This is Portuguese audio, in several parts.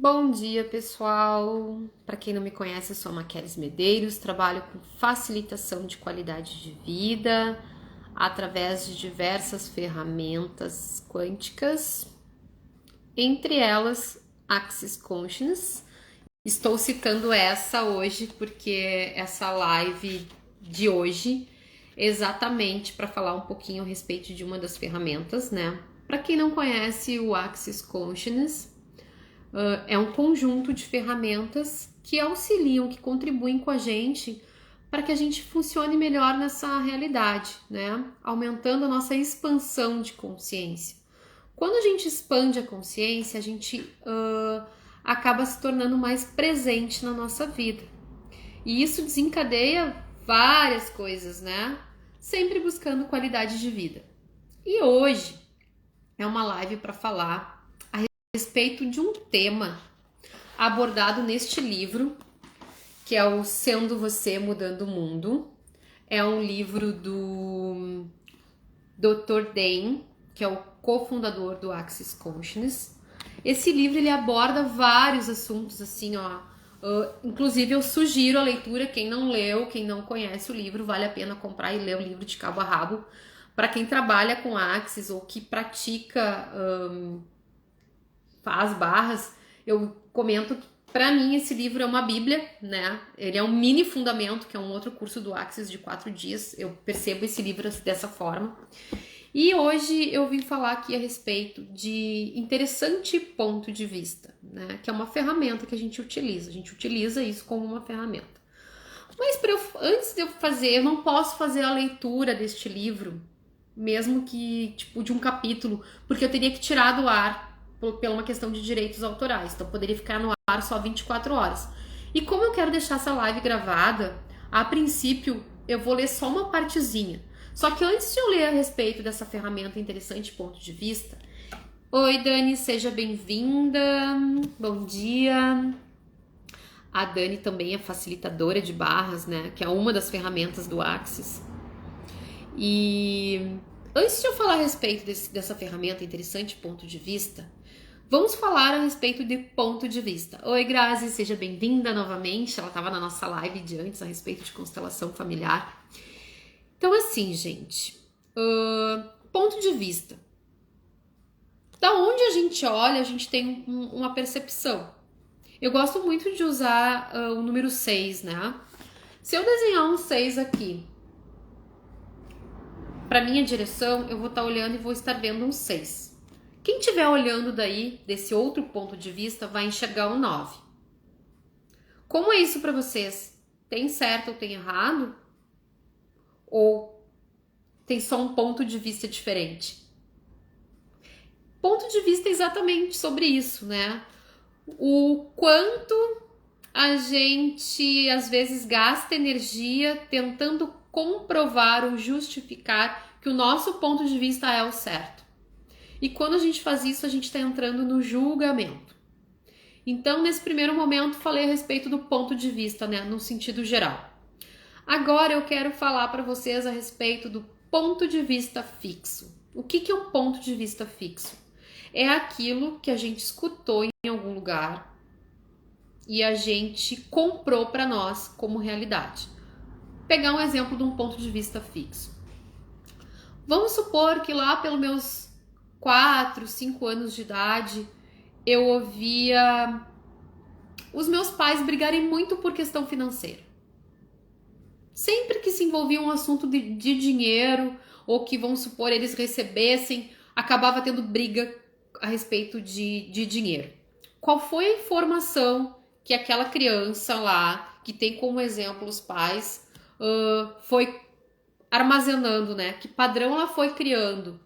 Bom dia, pessoal! Para quem não me conhece, eu sou a Maqueles Medeiros, trabalho com facilitação de qualidade de vida através de diversas ferramentas quânticas, entre elas Access Consciousness. Estou citando essa hoje porque essa live de hoje é exatamente para falar um pouquinho a respeito de uma das ferramentas, né? Para quem não conhece o Access Consciousness, é um conjunto de ferramentas que auxiliam, que contribuem com a gente para que a gente funcione melhor nessa realidade, né? Aumentando a nossa expansão de consciência. Quando a gente expande a consciência, a gente acaba se tornando mais presente na nossa vida. E isso desencadeia várias coisas, né? Sempre buscando qualidade de vida. E hoje é uma live para falar a respeito de um tema abordado neste livro, que é o Sendo Você Mudando o Mundo. É um livro do Dr. Dain, que é o cofundador do Access Consciousness. Esse livro ele aborda vários assuntos assim, inclusive eu sugiro a leitura, quem não leu, quem não conhece o livro, vale a pena comprar e ler o livro de cabo a rabo. Para quem trabalha com Access ou que pratica faz barras, eu comento que para mim esse livro é uma bíblia, né? Ele é um mini fundamento, que é um outro curso do Access de 4 dias. Eu percebo esse livro dessa forma. E hoje eu vim falar aqui a respeito de interessante ponto de vista, né? Que é uma ferramenta que a gente utiliza isso como uma ferramenta. Mas antes de eu fazer, eu não posso fazer a leitura deste livro, mesmo que tipo de um capítulo, porque eu teria que tirar do ar pela uma questão de direitos autorais, então poderia ficar no ar só 24 horas. E como eu quero deixar essa live gravada, a princípio eu vou ler só uma partezinha. Só que antes de eu ler a respeito dessa ferramenta interessante ponto de vista, oi Dani, seja bem-vinda, bom dia. A Dani também é facilitadora de barras, né, que é uma das ferramentas do Access. E antes de eu falar a respeito dessa ferramenta interessante ponto de vista, vamos falar a respeito de ponto de vista. Oi, Grazi, seja bem-vinda novamente. Ela estava na nossa live de antes a respeito de constelação familiar. Então, assim, gente, ponto de vista. Da onde a gente olha, a gente tem uma percepção. Eu gosto muito de usar o número 6, né? Se eu desenhar um 6 aqui para minha direção, eu vou estar olhando e vou estar vendo um 6. Quem estiver olhando daí, desse outro ponto de vista, vai enxergar um 9. Como é isso para vocês? Tem certo ou tem errado? Ou tem só um ponto de vista diferente? Ponto de vista é exatamente sobre isso, né? O quanto a gente às vezes gasta energia tentando comprovar ou justificar que o nosso ponto de vista é o certo. E quando a gente faz isso, a gente está entrando no julgamento. Então, nesse primeiro momento, falei a respeito do ponto de vista, né, no sentido geral. Agora eu quero falar para vocês a respeito do ponto de vista fixo. O que é um ponto de vista fixo? É aquilo que a gente escutou em algum lugar e a gente comprou para nós como realidade. Vou pegar um exemplo de um ponto de vista fixo. Vamos supor que lá pelos meus 4, 5 anos de idade, eu ouvia os meus pais brigarem muito por questão financeira. Sempre que se envolvia um assunto de dinheiro, ou que, vamos supor, eles recebessem, acabava tendo briga a respeito de dinheiro. Qual foi a informação que aquela criança lá, que tem como exemplo os pais, foi armazenando, né? Que padrão ela foi criando?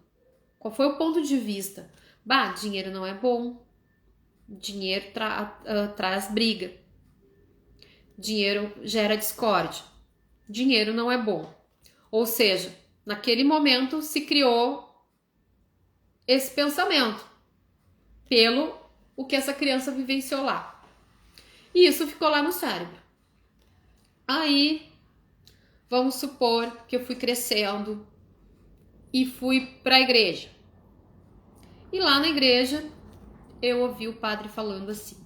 Qual foi o ponto de vista? Bah, dinheiro não é bom. Dinheiro traz briga. Dinheiro gera discórdia. Dinheiro não é bom. Ou seja, naquele momento se criou esse pensamento pelo o que essa criança vivenciou lá. E isso ficou lá no cérebro. Aí, vamos supor que eu fui crescendo e fui para a igreja. E lá na igreja, eu ouvi o padre falando assim: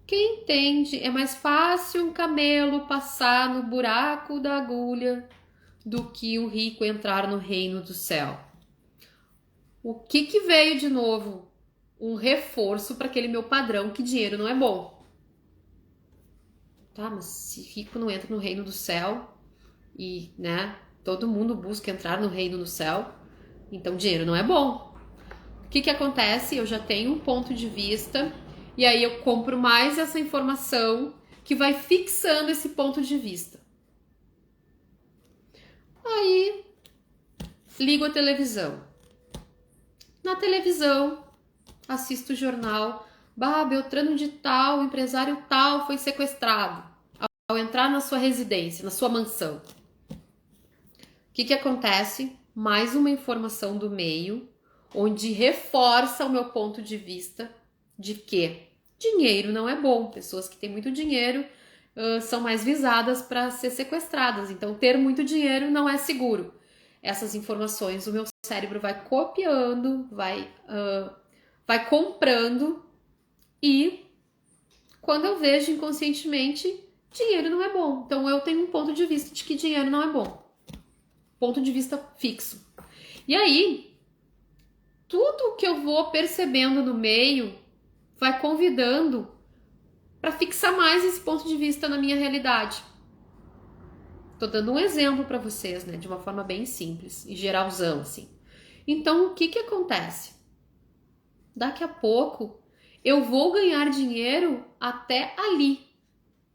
Quem entende, é mais fácil um camelo passar no buraco da agulha do que um rico entrar no reino do céu. O que veio de novo? Um reforço para aquele meu padrão que dinheiro não é bom. Tá, mas se rico não entra no reino do céu e, né, todo mundo busca entrar no reino do céu, então dinheiro não é bom. O que acontece? Eu já tenho um ponto de vista e aí eu compro mais essa informação que vai fixando esse ponto de vista. Aí ligo a televisão. Na televisão, assisto o jornal. Beltrano de tal, empresário tal, foi sequestrado ao entrar na sua residência, na sua mansão. O que acontece? Mais uma informação do meio, onde reforça o meu ponto de vista de que dinheiro não é bom. Pessoas que têm muito dinheiro são mais visadas para ser sequestradas. Então, ter muito dinheiro não é seguro. Essas informações o meu cérebro vai copiando, vai comprando e quando eu vejo inconscientemente, dinheiro não é bom. Então, eu tenho um ponto de vista de que dinheiro não é bom. Ponto de vista fixo. E aí, tudo que eu vou percebendo no meio vai convidando para fixar mais esse ponto de vista na minha realidade. Tô dando um exemplo para vocês, né, de uma forma bem simples e geralzão, assim. Então, o que acontece? Daqui a pouco, eu vou ganhar dinheiro até ali.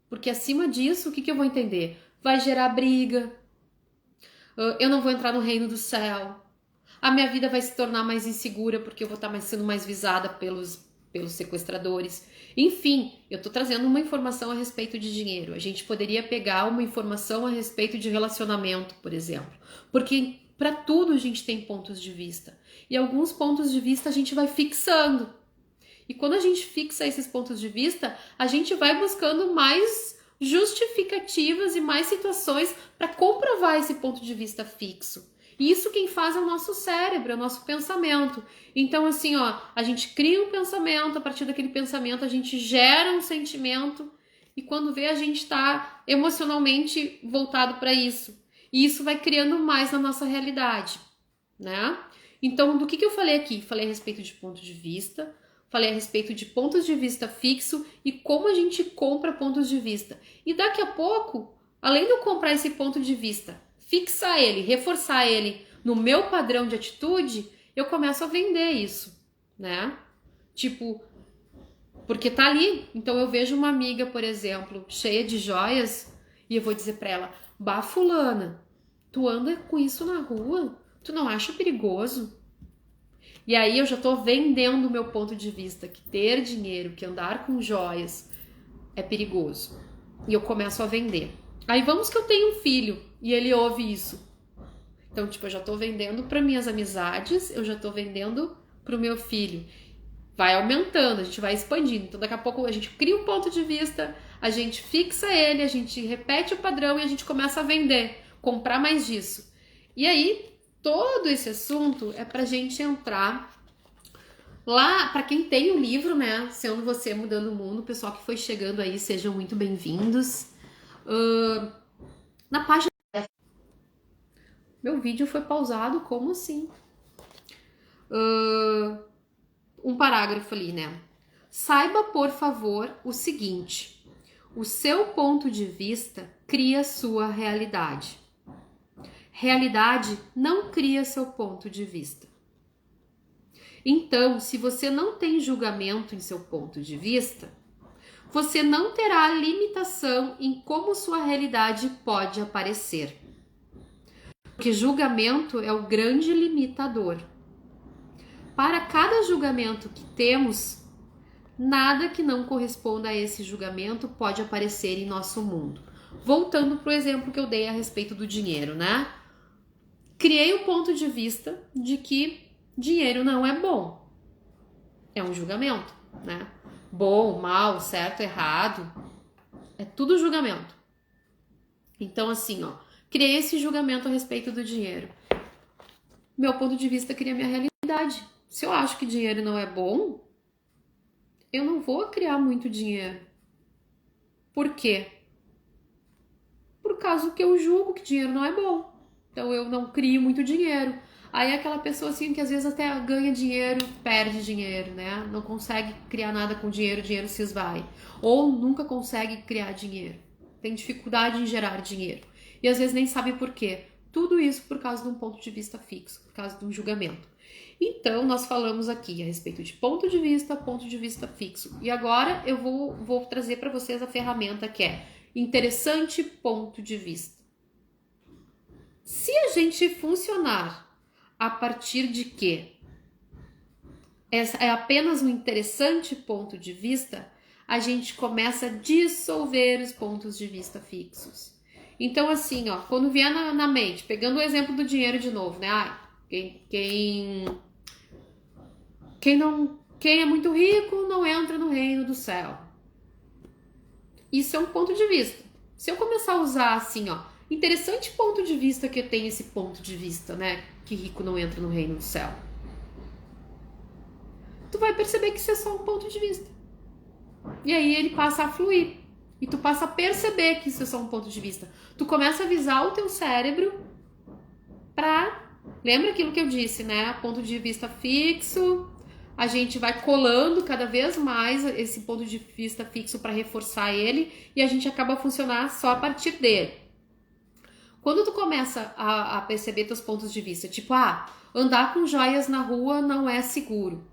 Porque acima disso, o que eu vou entender? Vai gerar briga. Eu não vou entrar no reino do céu. A minha vida vai se tornar mais insegura porque eu vou estar sendo mais visada pelos sequestradores. Enfim, eu estou trazendo uma informação a respeito de dinheiro. A gente poderia pegar uma informação a respeito de relacionamento, por exemplo. Porque para tudo a gente tem pontos de vista. E alguns pontos de vista a gente vai fixando. E quando a gente fixa esses pontos de vista, a gente vai buscando mais justificativas e mais situações para comprovar esse ponto de vista fixo. E isso quem faz é o nosso cérebro, é o nosso pensamento. Então, assim, a gente cria um pensamento, a partir daquele pensamento a gente gera um sentimento e quando vê a gente está emocionalmente voltado para isso. E isso vai criando mais na nossa realidade, né? Então, do que eu falei aqui? Falei a respeito de ponto de vista, falei a respeito de pontos de vista fixo e como a gente compra pontos de vista. E daqui a pouco, além de eu comprar esse ponto de vista, fixar ele, reforçar ele no meu padrão de atitude, eu começo a vender isso, né? Tipo, porque tá ali. Então eu vejo uma amiga, por exemplo, cheia de joias e eu vou dizer pra ela, fulana, tu anda com isso na rua? Tu não acha perigoso? E aí eu já tô vendendo o meu ponto de vista, que ter dinheiro, que andar com joias é perigoso. E eu começo a vender. Aí vamos que eu tenho um filho e ele ouve isso. Então, tipo, eu já tô vendendo para minhas amizades, eu já tô vendendo pro meu filho. Vai aumentando, a gente vai expandindo. Então, daqui a pouco a gente cria um ponto de vista, a gente fixa ele, a gente repete o padrão e a gente começa a vender, comprar mais disso. E aí, todo esse assunto é pra gente entrar lá, pra quem tem o livro, né? Sendo Você Mudando o Mundo, o pessoal que foi chegando aí, sejam muito bem-vindos. Na página. Meu vídeo foi pausado, como assim? Um parágrafo ali, né? Saiba, por favor, o seguinte: o seu ponto de vista cria sua realidade. Realidade não cria seu ponto de vista. Então, se você não tem julgamento em seu ponto de vista, você não terá limitação em como sua realidade pode aparecer. Porque julgamento é o grande limitador. Para cada julgamento que temos, nada que não corresponda a esse julgamento pode aparecer em nosso mundo. Voltando para o exemplo que eu dei a respeito do dinheiro, né? Criei o ponto de vista de que dinheiro não é bom. É um julgamento, né? Bom, mal, certo, errado. É tudo julgamento. Então, assim, criei esse julgamento a respeito do dinheiro. Meu ponto de vista cria minha realidade. Se eu acho que dinheiro não é bom, eu não vou criar muito dinheiro. Por quê? Por causa que eu julgo que dinheiro não é bom. Então eu não crio muito dinheiro. Aí aquela pessoa assim que às vezes até ganha dinheiro, perde dinheiro, né? Não consegue criar nada com dinheiro, o dinheiro se esvai. Ou nunca consegue criar dinheiro. Tem dificuldade em gerar dinheiro. E às vezes nem sabe por quê. Tudo isso por causa de um ponto de vista fixo, por causa de um julgamento. Então, nós falamos aqui a respeito de ponto de vista fixo. E agora eu vou trazer para vocês a ferramenta que é interessante ponto de vista. Se a gente funcionar a partir de que é apenas um interessante ponto de vista, a gente começa a dissolver os pontos de vista fixos. Então, assim, ó, quando vier na mente, pegando o exemplo do dinheiro de novo, né? Quem é muito rico não entra no reino do céu. Isso é um ponto de vista. Se eu começar a usar assim, ó, interessante ponto de vista que eu tenho esse ponto de vista, né? Que rico não entra no reino do céu. Tu vai perceber que isso é só um ponto de vista. E aí ele passa a fluir. E tu passa a perceber que isso é só um ponto de vista. Tu começa a avisar o teu cérebro pra... Lembra aquilo que eu disse, né? Ponto de vista fixo. A gente vai colando cada vez mais esse ponto de vista fixo para reforçar ele. E a gente acaba a funcionar só a partir dele. Quando tu começa a perceber teus pontos de vista, tipo, andar com joias na rua não é seguro.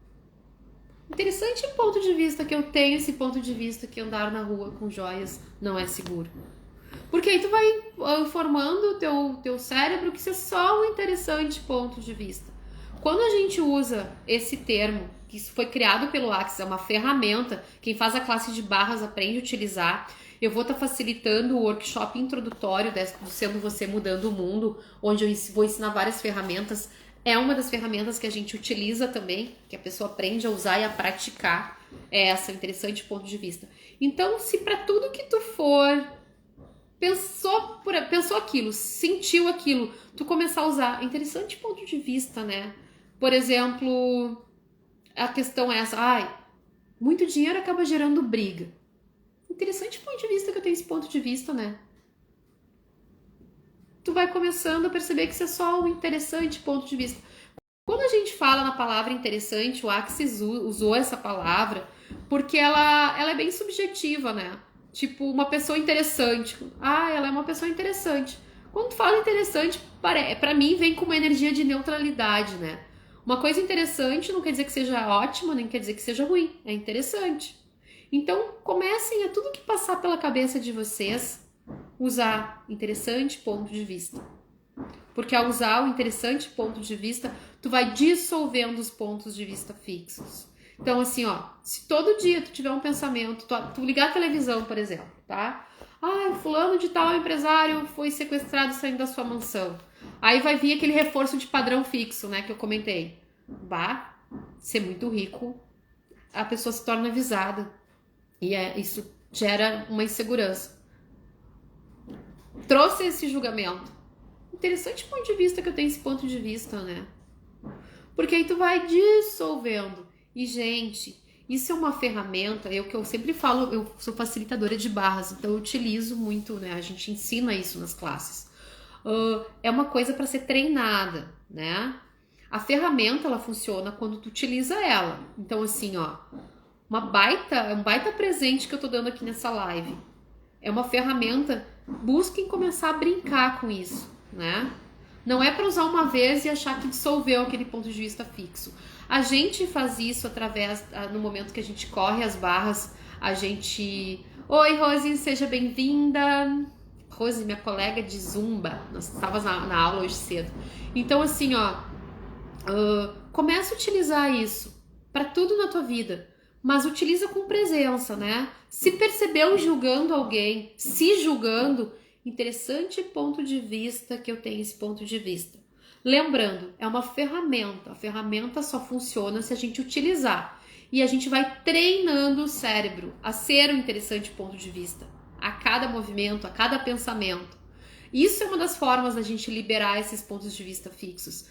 Interessante ponto de vista que eu tenho esse ponto de vista que andar na rua com joias não é seguro. Porque aí tu vai formando o teu cérebro que isso é só um interessante ponto de vista. Quando a gente usa esse termo, que isso foi criado pelo Axis, é uma ferramenta, quem faz a classe de barras aprende a utilizar. Eu vou estar facilitando o workshop introdutório, sendo você mudando o mundo, onde eu vou ensinar várias ferramentas. É uma das ferramentas que a gente utiliza também, que a pessoa aprende a usar e a praticar. É essa, interessante ponto de vista. Então, se para tudo que tu for, pensou aquilo, sentiu aquilo, tu começar a usar, interessante ponto de vista, né? Por exemplo, a questão é essa, muito dinheiro acaba gerando briga. Interessante ponto de vista que eu tenho esse ponto de vista, né? Tu vai começando a perceber que isso é só um interessante ponto de vista. Quando a gente fala na palavra interessante, o Axis usou essa palavra porque ela é bem subjetiva, né? Tipo, uma pessoa interessante. Ela é uma pessoa interessante. Quando tu fala interessante, pra mim vem com uma energia de neutralidade, né? Uma coisa interessante não quer dizer que seja ótima, nem quer dizer que seja ruim. É interessante. Então, comecem a tudo que passar pela cabeça de vocês usar interessante ponto de vista. Porque ao usar o interessante ponto de vista, tu vai dissolvendo os pontos de vista fixos. Então, assim, ó, se todo dia tu tiver um pensamento, tu ligar a televisão, por exemplo, tá? Fulano de tal empresário foi sequestrado saindo da sua mansão. Aí vai vir aquele reforço de padrão fixo, né, que eu comentei. Ser muito rico, a pessoa se torna avisada. E isso gera uma insegurança. Trouxe esse julgamento. Interessante ponto de vista que eu tenho esse ponto de vista, né? Porque aí tu vai dissolvendo. E, gente, isso é uma ferramenta, que eu sempre falo, eu sou facilitadora de barras, então eu utilizo muito, né? A gente ensina isso nas classes. É uma coisa para ser treinada, né? A ferramenta, ela funciona quando tu utiliza ela. Então, assim, ó, um baita presente que eu tô dando aqui nessa live. É uma ferramenta, busquem começar a brincar com isso, né? Não é para usar uma vez e achar que dissolveu aquele ponto de vista fixo. A gente faz isso no momento que a gente corre as barras, a gente... Oi, Rose, seja bem-vinda. Rose, minha colega de Zumba, nós estávamos na aula hoje cedo. Então, assim, ó, começa a utilizar isso para tudo na tua vida. Mas utiliza com presença, né? Se percebeu julgando alguém, se julgando, interessante ponto de vista que eu tenho esse ponto de vista. Lembrando, é uma ferramenta. A ferramenta só funciona se a gente utilizar. E a gente vai treinando o cérebro a ser um interessante ponto de vista. A cada movimento, a cada pensamento. Isso é uma das formas da gente liberar esses pontos de vista fixos.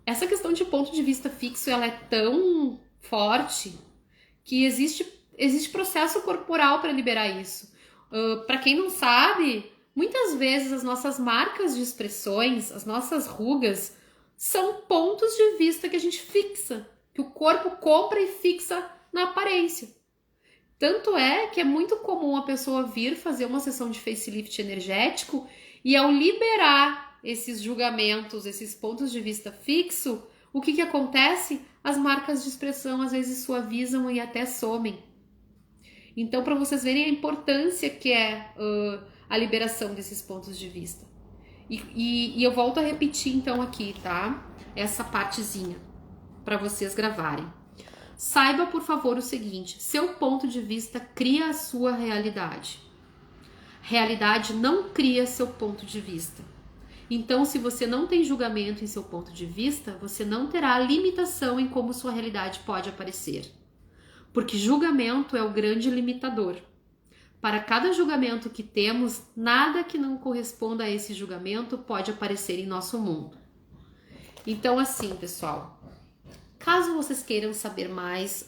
Essa questão de ponto de vista fixo, ela é tão forte que existe processo corporal para liberar isso. Para quem não sabe, muitas vezes as nossas marcas de expressões, as nossas rugas, são pontos de vista que a gente fixa, que o corpo compra e fixa na aparência. Tanto é que é muito comum a pessoa vir fazer uma sessão de facelift energético e ao liberar esses julgamentos, esses pontos de vista fixo, o que acontece? As marcas de expressão às vezes suavizam e até somem. Então, para vocês verem a importância que é a liberação desses pontos de vista. E eu volto a repetir então aqui, tá? Essa partezinha para vocês gravarem. Saiba, por favor, o seguinte: seu ponto de vista cria a sua realidade. Realidade não cria seu ponto de vista. Então, se você não tem julgamento em seu ponto de vista, você não terá limitação em como sua realidade pode aparecer. Porque julgamento é o grande limitador. Para cada julgamento que temos, nada que não corresponda a esse julgamento pode aparecer em nosso mundo. Então, assim, pessoal, caso vocês queiram saber mais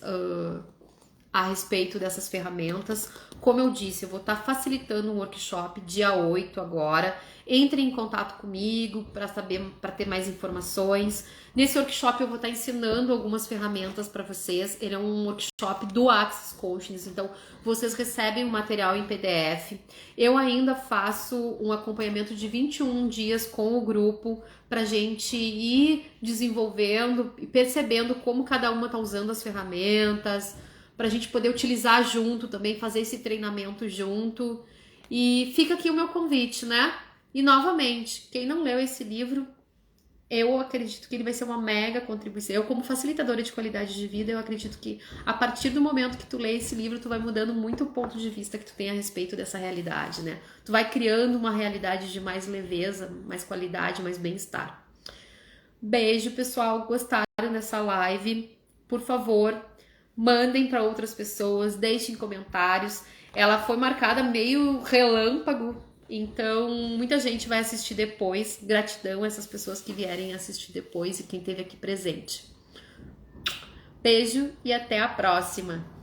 a respeito dessas ferramentas, como eu disse, eu vou estar facilitando um workshop dia 8 agora. Entre em contato comigo para ter mais informações. Nesse workshop eu vou estar ensinando algumas ferramentas para vocês. Ele é um workshop do Access Consciousness, então vocês recebem o material em PDF. Eu ainda faço um acompanhamento de 21 dias com o grupo para gente ir desenvolvendo e percebendo como cada uma está usando as ferramentas, para a gente poder utilizar junto também, fazer esse treinamento junto. E fica aqui o meu convite, né? E novamente, quem não leu esse livro, eu acredito que ele vai ser uma mega contribuição. Eu, como facilitadora de qualidade de vida, eu acredito que a partir do momento que tu lê esse livro, tu vai mudando muito o ponto de vista que tu tem a respeito dessa realidade, né? Tu vai criando uma realidade de mais leveza, mais qualidade, mais bem-estar. Beijo, pessoal. Gostaram dessa live? Por favor, mandem para outras pessoas, deixem comentários. Ela foi marcada meio relâmpago, então muita gente vai assistir depois. Gratidão a essas pessoas que vierem assistir depois e quem esteve aqui presente. Beijo e até a próxima!